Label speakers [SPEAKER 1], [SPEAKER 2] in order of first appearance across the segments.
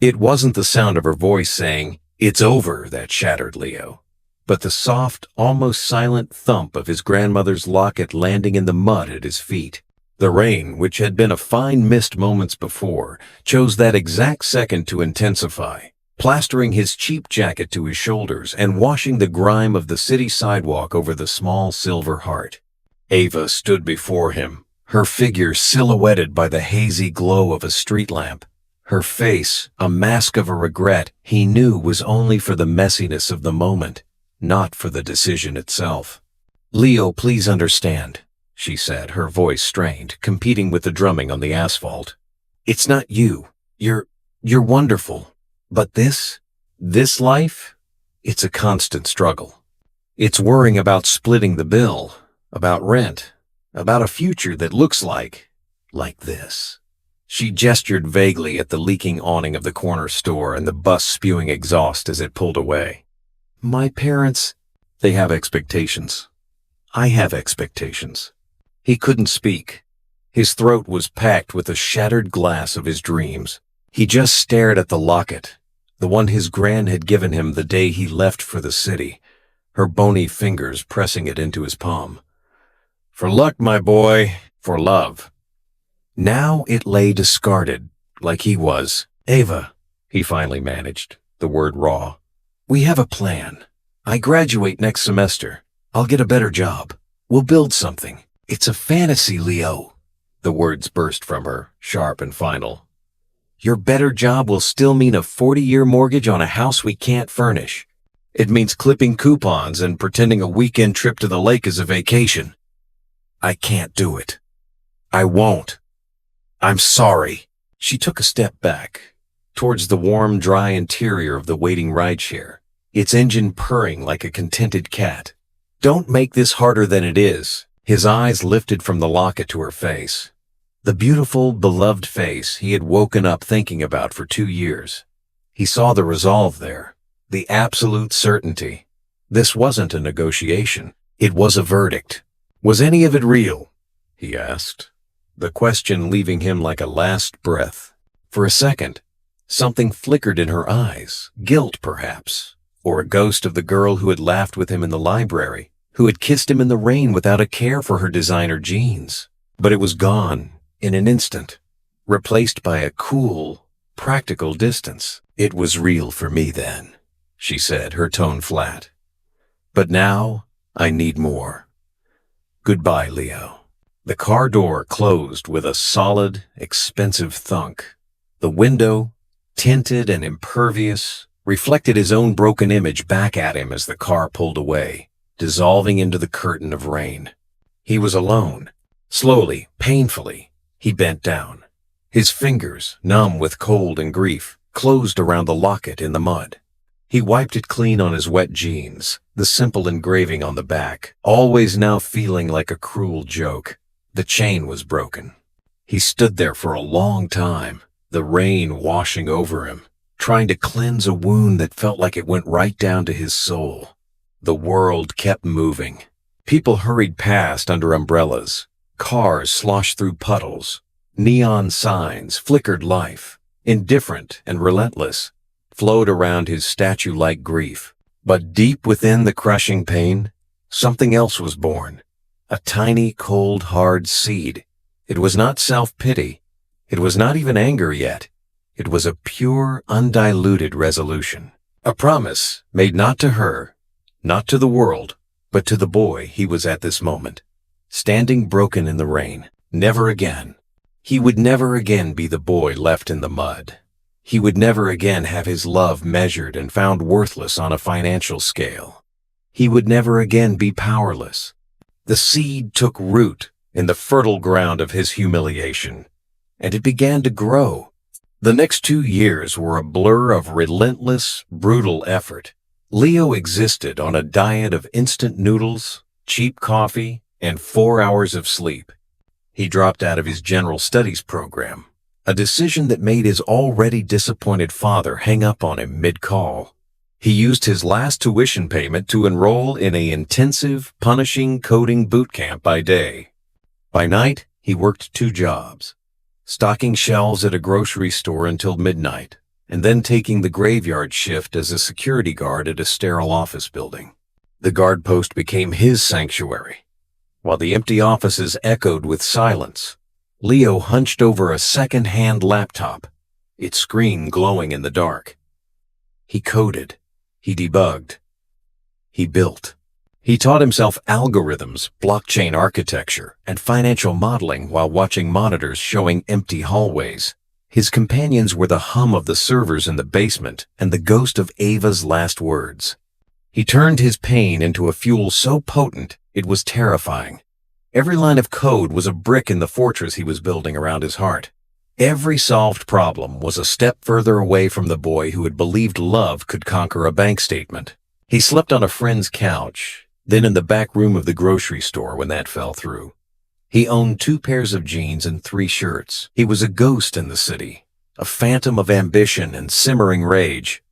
[SPEAKER 1] It wasn't the sound of her voice saying, "It's over," that shattered Leo, but the soft, almost silent thump of his grandmother's locket landing in the mud at his feet. The rain, which had been a fine mist moments before, chose that exact second to intensify, plastering his cheap jacket to his shoulders and washing the grime of the city sidewalk over the small silver heart. Ava stood before him, her figure silhouetted by the hazy glow of a street lamp. Her face, a mask of a regret he knew was only for the messiness of the moment, not for the decision itself. "Leo, please understand," she said, her voice strained, competing with the drumming on the asphalt. "It's not you. You're wonderful. But this life, it's a constant struggle. It's worrying about splitting the bill, about rent, about a future that looks like this." She gestured vaguely at the leaking awning of the corner store and the bus spewing exhaust as it pulled away. "My parents, they have expectations. I have expectations." He couldn't speak. His throat was packed with the shattered glass of his dreams. He just stared at the locket, the one his gran had given him the day he left for the city, her bony fingers pressing it into his palm. "For luck, my boy, for love." Now it lay discarded, like he was. "Ava," he finally managed, the word raw. "We have a plan. I graduate next semester. I'll get a better job. We'll build something." "It's a fantasy, Leo." The words burst from her, sharp and final. "Your better job will still mean a 40-year mortgage on a house we can't furnish. It means clipping coupons and pretending a weekend trip to the lake is a vacation. I can't do it. I won't. I'm sorry." She took a step back, towards the warm, dry interior of the waiting rideshare, its engine purring like a contented cat. "Don't make this harder than it is." His eyes lifted from the locket to her face. The beautiful, beloved face he had woken up thinking about for 2 years. He saw the resolve there, the absolute certainty. This wasn't a negotiation. It was a verdict. "Was any of it real?" he asked, the question leaving him like a last breath. For a second, something flickered in her eyes, guilt perhaps, or a ghost of the girl who had laughed with him in the library, who had kissed him in the rain without a care for her designer jeans. But it was gone in an instant, replaced by a cool, practical distance. "It was real for me then," she said, her tone flat. "But now I need more. Goodbye, Leo." The car door closed with a solid, expensive thunk. The window, tinted and impervious, reflected his own broken image back at him as the car pulled away, dissolving into the curtain of rain. He was alone. Slowly, painfully, he bent down. His fingers, numb with cold and grief, closed around the locket in the mud. He wiped it clean on his wet jeans, the simple engraving on the back, always now feeling like a cruel joke. The chain was broken. He stood there for a long time, the rain washing over him, trying to cleanse a wound that felt like it went right down to his soul. The world kept moving. People hurried past under umbrellas. Cars sloshed through puddles. Neon signs flickered life, indifferent and relentless, flowed around his statue-like grief. But deep within the crushing pain, something else was born. A tiny, cold, hard seed. It was not self-pity. It was not even anger yet. It was a pure, undiluted resolution. A promise made not to her, not to the world, but to the boy he was at this moment, standing broken in the rain. Never again. He would never again be the boy left in the mud. He would never again have his love measured and found worthless on a financial scale. He would never again be powerless. The seed took root in the fertile ground of his humiliation, and it began to grow. The next 2 years were a blur of relentless, brutal effort. Leo existed on a diet of instant noodles, cheap coffee, and 4 hours of sleep. He dropped out of his general studies program, a decision that made his already disappointed father hang up on him mid-call. He used his last tuition payment to enroll in an intensive, punishing coding boot camp by day. By night, he worked 2 jobs, stocking shelves at a grocery store until midnight, and then taking the graveyard shift as a security guard at a sterile office building. The guard post became his sanctuary. While the empty offices echoed with silence, Leo hunched over a second-hand laptop, its screen glowing in the dark. He coded, he debugged, he built. He taught himself algorithms, blockchain architecture, and financial modeling while watching monitors showing empty hallways. His companions were the hum of the servers in the basement and the ghost of Ava's last words. He turned his pain into a fuel so potent it was terrifying. Every line of code was a brick in the fortress he was building around his heart. Every solved problem was a step further away from the boy who had believed love could conquer a bank statement. He slept on a friend's couch, then in the back room of the grocery store when that fell through. He owned 2 pairs of jeans and 3 shirts. He was a ghost in the city, a phantom of ambition and simmering rage.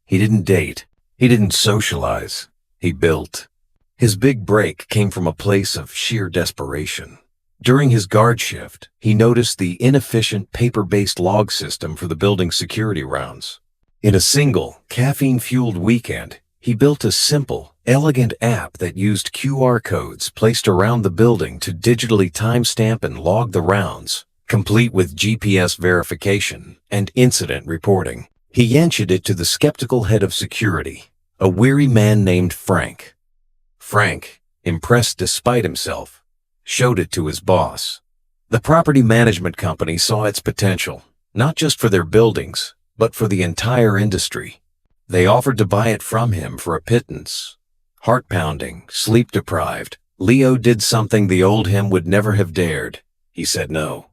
[SPEAKER 1] He didn't date. He didn't socialize. He built. His big break came from a place of sheer desperation. During his guard shift, he noticed the inefficient paper-based log system for the building's security rounds. In a single, caffeine-fueled weekend, he built a simple, elegant app that used QR codes placed around the building to digitally timestamp and log the rounds, complete with GPS verification and incident reporting. He yanched it to the skeptical head of security, a weary man named Frank. Frank, impressed despite himself, showed it to his boss. The property management company saw its potential, not just for their buildings, but for the entire industry. They offered to buy it from him for a pittance. Heart-pounding, sleep-deprived, Leo did something the old him would never have dared. He said no.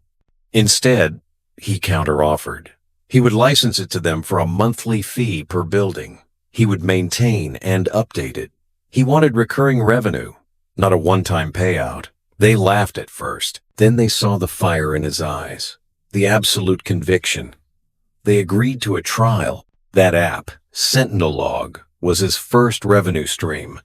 [SPEAKER 1] Instead, he counter-offered. He would license it to them for a monthly fee per building. He would maintain and update it. He wanted recurring revenue, not a one-time payout. They laughed at first. Then they saw the fire in his eyes, the absolute conviction. They agreed to a trial. That app, Sentinel Log, was his first revenue stream.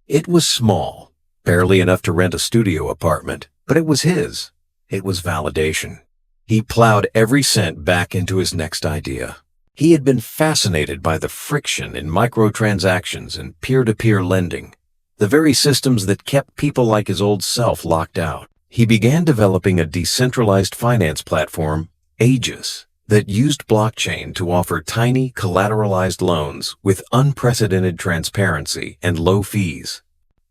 [SPEAKER 1] It was small, barely enough to rent a studio apartment, but it was his. It was validation. He plowed every cent back into his next idea. He had been fascinated by the friction in microtransactions and peer-to-peer lending, the very systems that kept people like his old self locked out. He began developing a decentralized finance platform, Aegis, that used blockchain to offer tiny collateralized loans with unprecedented transparency and low fees.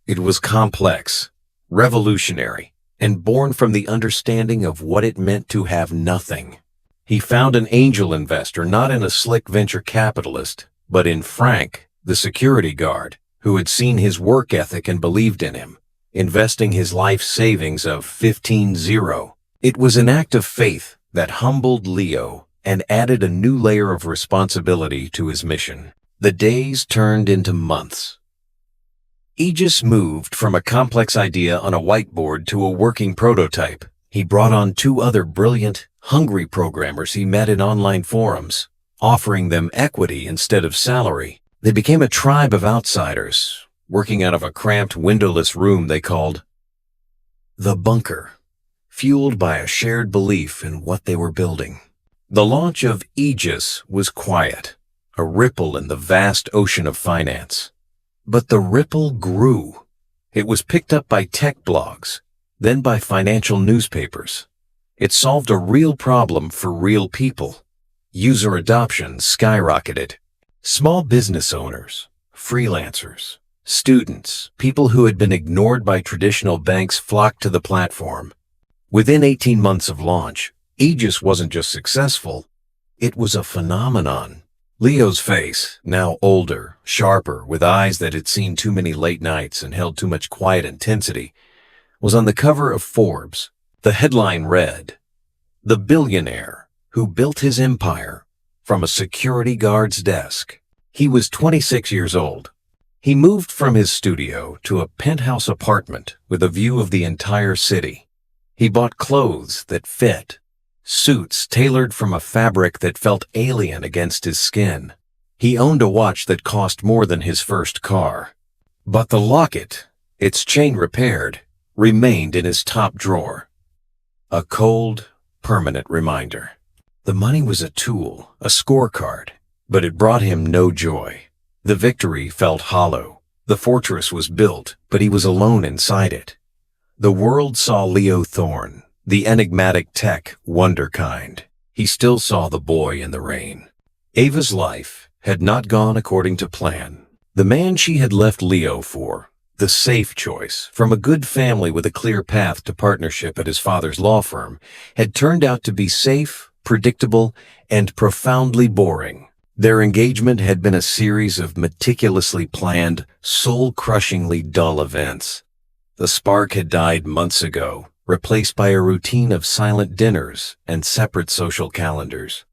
[SPEAKER 1] It was complex, revolutionary, and born from the understanding of what it meant to have nothing. He found an angel investor not in a slick venture capitalist, but in Frank, the security guard, who had seen his work ethic and believed in him, investing his life savings of 15-0. It was an act of faith that humbled Leo and added a new layer of responsibility to his mission. The days turned into months. Aegis moved from a complex idea on a whiteboard to a working prototype. He brought on 2 other brilliant, hungry programmers he met in online forums, offering them equity instead of salary. They became a tribe of outsiders, working out of a cramped, windowless room they called the bunker, fueled by a shared belief in what they were building. The launch of Aegis was quiet, a ripple in the vast ocean of finance. But the ripple grew. It was picked up by tech blogs, then by financial newspapers. It solved a real problem for real people. User adoption skyrocketed. Small business owners, freelancers, students, people who had been ignored by traditional banks flocked to the platform. Within 18 months of launch, Aegis wasn't just successful, it was a phenomenon. Leo's face, now older, sharper, with eyes that had seen too many late nights and held too much quiet intensity, was on the cover of Forbes. The headline read, "The Billionaire Who Built His Empire from a Security Guard's Desk." He was 26 years old. He moved from his studio to a penthouse apartment with a view of the entire city. He bought clothes that fit, suits tailored from a fabric that felt alien against his skin. He owned a watch that cost more than his first car. But the locket, its chain repaired, remained in his top drawer. A cold, permanent reminder. The money was a tool, a scorecard, but it brought him no joy. The victory felt hollow. The fortress was built, but he was alone inside it. The world saw Leo Thorne, the enigmatic tech wonderkind. He still saw the boy in the rain. Ava's life had not gone according to plan. The man she had left Leo for, the safe choice from a good family with a clear path to partnership at his father's law firm, had turned out to be safe, predictable, and profoundly boring. Their engagement had been a series of meticulously planned, soul-crushingly dull events. The spark had died months ago, replaced by a routine of silent dinners and separate social calendars.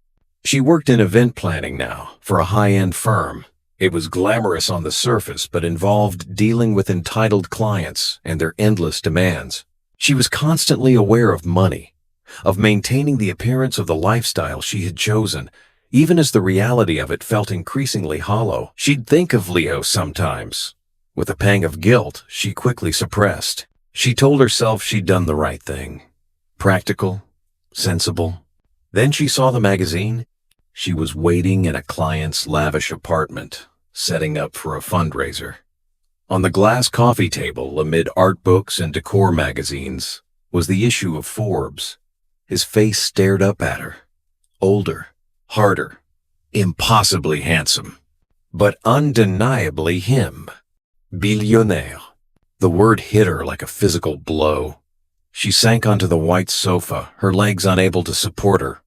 [SPEAKER 1] She worked in event planning now for a high-end firm. It was glamorous on the surface, but involved dealing with entitled clients and their endless demands. She was constantly aware of money, of maintaining the appearance of the lifestyle she had chosen, even as the reality of it felt increasingly hollow. She'd think of Leo sometimes, with a pang of guilt she quickly suppressed. She told herself she'd done the right thing. Practical, sensible. Then she saw the magazine. She was waiting in a client's lavish apartment, setting up for a fundraiser. On the glass coffee table, amid art books and decor magazines, was the issue of Forbes. His face stared up at her. Older, harder, impossibly handsome, but undeniably him. Billionaire. The word hit her like a physical blow. She sank onto the white sofa, her legs unable to support her.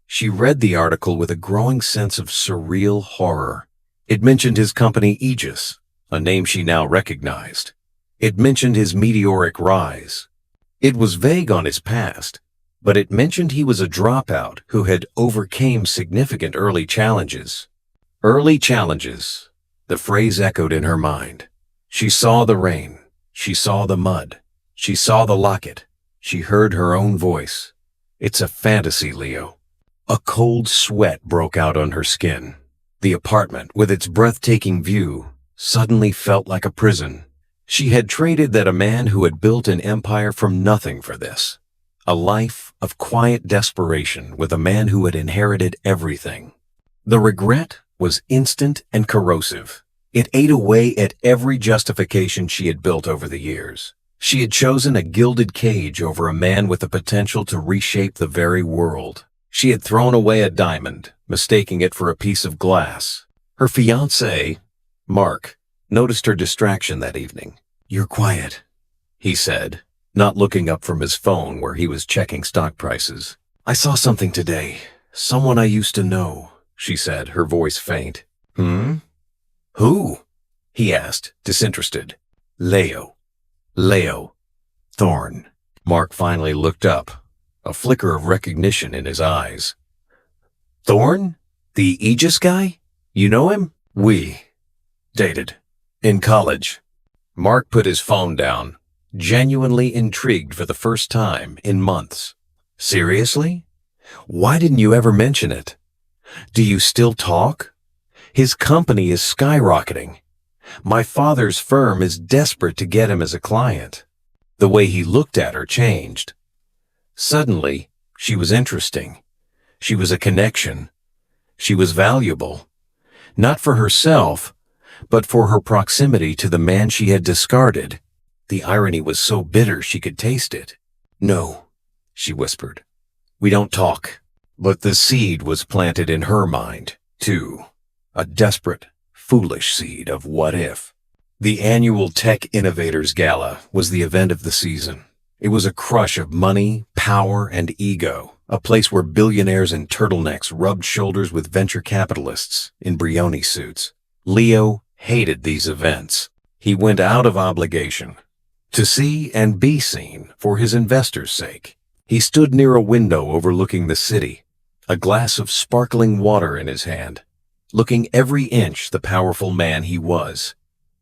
[SPEAKER 1] She read the article with a growing sense of surreal horror. It mentioned his company Aegis, a name she now recognized. It mentioned his meteoric rise. It was vague on his past, but it mentioned he was a dropout who had overcame significant early challenges. Early challenges. The phrase echoed in her mind. She saw the rain. She saw the mud. She saw the locket. She heard her own voice. It's a fantasy, Leo. A cold sweat broke out on her skin. The apartment, with its breathtaking view, suddenly felt like a prison. She had traded that a man who had built an empire from nothing for this. A life of quiet desperation with a man who had inherited everything. The regret was instant and corrosive. It ate away at every justification she had built over the years. She had chosen a gilded cage over a man with the potential to reshape the very world. She had thrown away a diamond, mistaking it for a piece of glass. Her fiancé, Mark, noticed her distraction that evening. "You're quiet," he said, not looking up from his phone where he was checking stock prices. "I saw something today. Someone I used to know," she said, her voice faint. Who?" he asked, disinterested. Leo Thorne." Mark finally looked up, a flicker of recognition in his eyes. "Thorne? The Aegis guy? You know him?" "We dated in college." Mark put his phone down, genuinely intrigued for the first time in months. "Seriously? Why didn't you ever mention it? Do you still talk? His company is skyrocketing. My father's firm is desperate to get him as a client." The way he looked at her changed. Suddenly, she was interesting. She was a connection. She was valuable. Not for herself, but for her proximity to the man she had discarded. The irony was so bitter she could taste it. "No," she whispered. "We don't talk." But the seed was planted in her mind, too. A desperate, foolish seed of what if. The annual Tech Innovators Gala was the event of the season. It was a crush of money, power, and ego, a place where billionaires in turtlenecks rubbed shoulders with venture capitalists in Brioni suits. Leo hated these events. He went out of obligation to see and be seen for his investors' sake. He stood near a window overlooking the city, a glass of sparkling water in his hand, looking every inch the powerful man he was.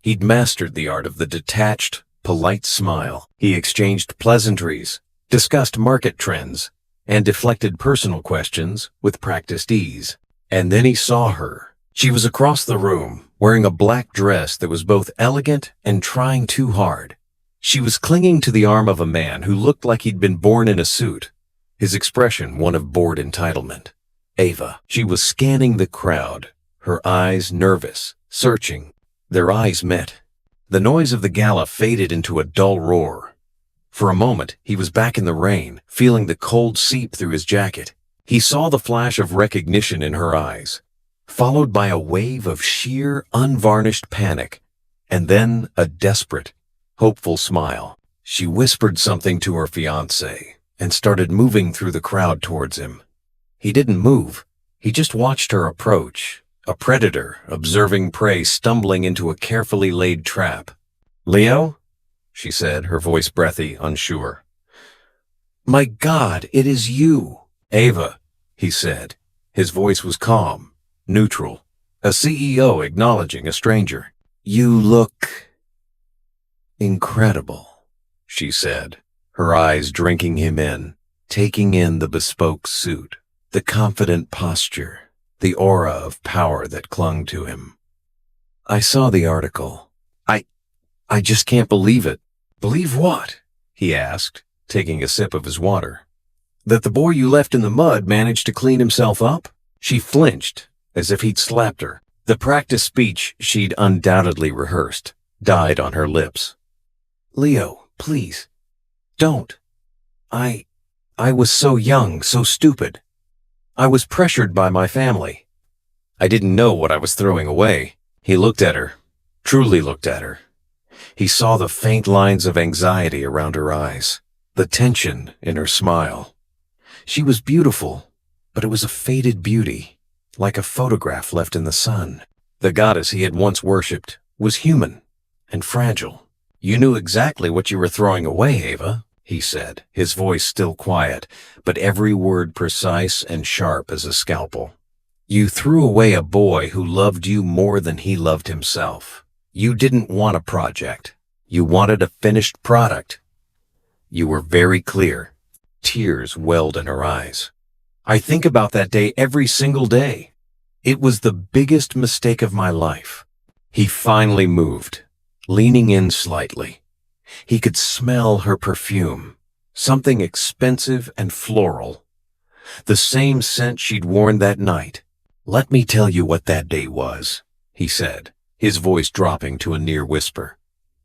[SPEAKER 1] He'd mastered the art of the detached, polite smile. He exchanged pleasantries, discussed market trends, and deflected personal questions with practiced ease. And then he saw her. She was across the room, wearing a black dress that was both elegant and trying too hard. She was clinging to the arm of a man who looked like he'd been born in a suit, his expression one of bored entitlement. Ava. She was scanning the crowd, her eyes nervous, searching. Their eyes met. The noise of the gala faded into a dull roar. For a moment, he was back in the rain, feeling the cold seep through his jacket. He saw the flash of recognition in her eyes, followed by a wave of sheer, unvarnished panic, and then a desperate, hopeful smile. She whispered something to her fiancé and started moving through the crowd towards him. He didn't move. He just watched her approach, a predator observing prey stumbling into a carefully laid trap. "Leo?" she said, her voice breathy, unsure. "My God, it is you!" "Ava," he said. His voice was calm, neutral, a CEO acknowledging a stranger. "You look incredible," she said, her eyes drinking him in, taking in the bespoke suit, the confident posture, the aura of power that clung to him. "I saw the article. I just can't believe it." "Believe what?" he asked, taking a sip of his water. "That the boy you left in the mud managed to clean himself up?" She flinched, as if he'd slapped her. The practice speech she'd undoubtedly rehearsed died on her lips. "Leo, please, don't. I was so young, so stupid. I was pressured by my family. I didn't know what I was throwing away." He looked at her, truly looked at her. He saw the faint lines of anxiety around her eyes, the tension in her smile. She was beautiful, but it was a faded beauty, like a photograph left in the sun. The goddess he had once worshipped was human and fragile. "You knew exactly what you were throwing away, Ava," he said, his voice still quiet, but every word precise and sharp as a scalpel. "You threw away a boy who loved you more than he loved himself. You didn't want a project. You wanted a finished product. You were very clear." Tears welled in her eyes. "I think about that day every single day. It was the biggest mistake of my life." He finally moved, leaning in slightly. He could smell her perfume, something expensive and floral, the same scent she'd worn that night. "Let me tell you what that day was," he said, his voice dropping to a near whisper.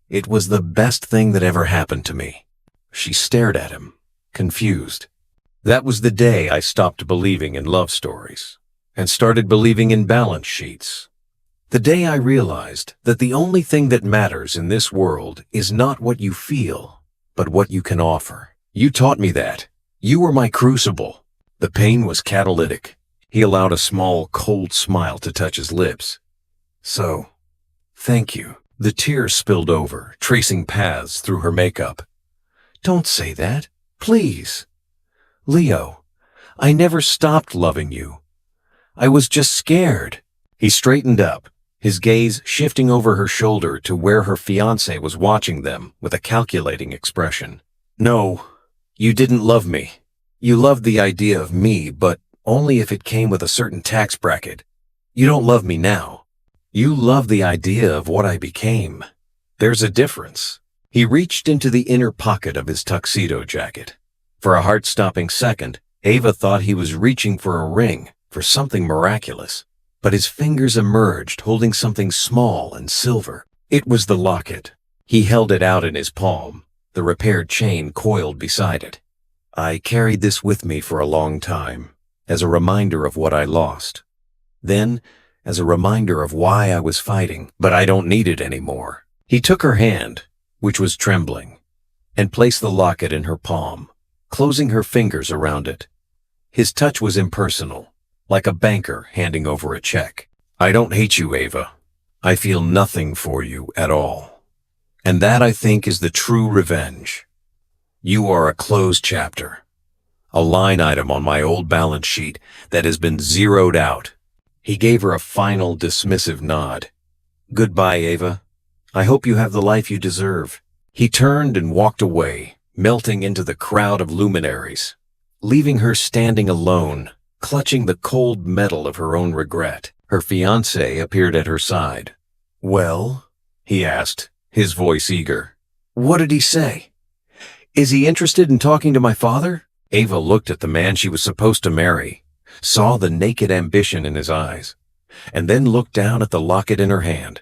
[SPEAKER 1] "It was the best thing that ever happened to me." She stared at him, confused. "That was the day I stopped believing in love stories and started believing in balance sheets. The day I realized that the only thing that matters in this world is not what you feel, but what you can offer. You taught me that. You were my crucible." The pain was catalytic. He allowed a small, cold smile to touch his lips. "So, thank you." The tears spilled over, tracing paths through her makeup. "Don't say that, please. Leo, I never stopped loving you. I was just scared." He straightened up, his gaze shifting over her shoulder to where her fiancé was watching them with a calculating expression. "No, you didn't love me. You loved the idea of me, but only if it came with a certain tax bracket. You don't love me now. You love the idea of what I became. There's a difference." He reached into the inner pocket of his tuxedo jacket. For a heart-stopping second, Ava thought he was reaching for a ring, for something miraculous. But his fingers emerged, holding something small and silver. It was the locket. He held it out in his palm, the repaired chain coiled beside it. "I carried this with me for a long time, as a reminder of what I lost. Then, as a reminder of why I was fighting, but I don't need it anymore." He took her hand, which was trembling, and placed the locket in her palm, closing her fingers around it. His touch was impersonal, like a banker handing over a check. "I don't hate you, Ava. I feel nothing for you at all. And that, I think, is the true revenge. You are a closed chapter, a line item on my old balance sheet that has been zeroed out." He gave her a final dismissive nod. "Goodbye, Ava. I hope you have the life you deserve." He turned and walked away, melting into the crowd of luminaries, leaving her standing alone, clutching the cold metal of her own regret. Her fiancé appeared at her side. "Well?" he asked, his voice eager. "What did he say? Is he interested in talking to my father?" Ava looked at the man she was supposed to marry, saw the naked ambition in his eyes, and then looked down at the locket in her hand,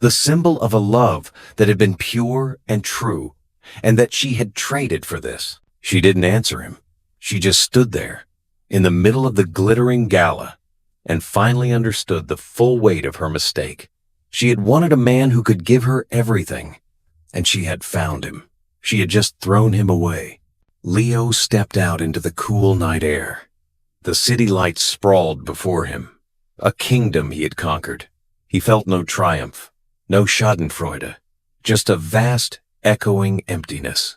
[SPEAKER 1] the symbol of a love that had been pure and true, and that she had traded for this. She didn't answer him. She just stood there, in the middle of the glittering gala, and finally understood the full weight of her mistake. She had wanted a man who could give her everything, and she had found him. She had just thrown him away. Leo stepped out into the cool night air. The city lights sprawled before him, a kingdom he had conquered. He felt no triumph, no schadenfreude, just a vast, echoing emptiness.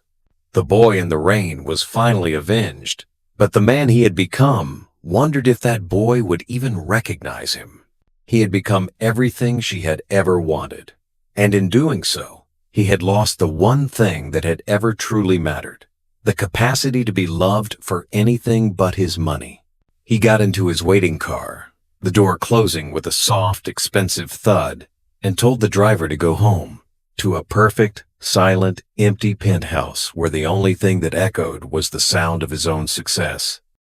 [SPEAKER 1] The boy in the rain was finally avenged, but the man he had become wondered if that boy would even recognize him. He had become everything she had ever wanted, and in doing so, he had lost the one thing that had ever truly mattered, the capacity to be loved for anything but his money. He got into his waiting car, the door closing with a soft, expensive thud, and told the driver to go home, to a perfect, silent, empty penthouse where the only thing that echoed was the sound of his own success.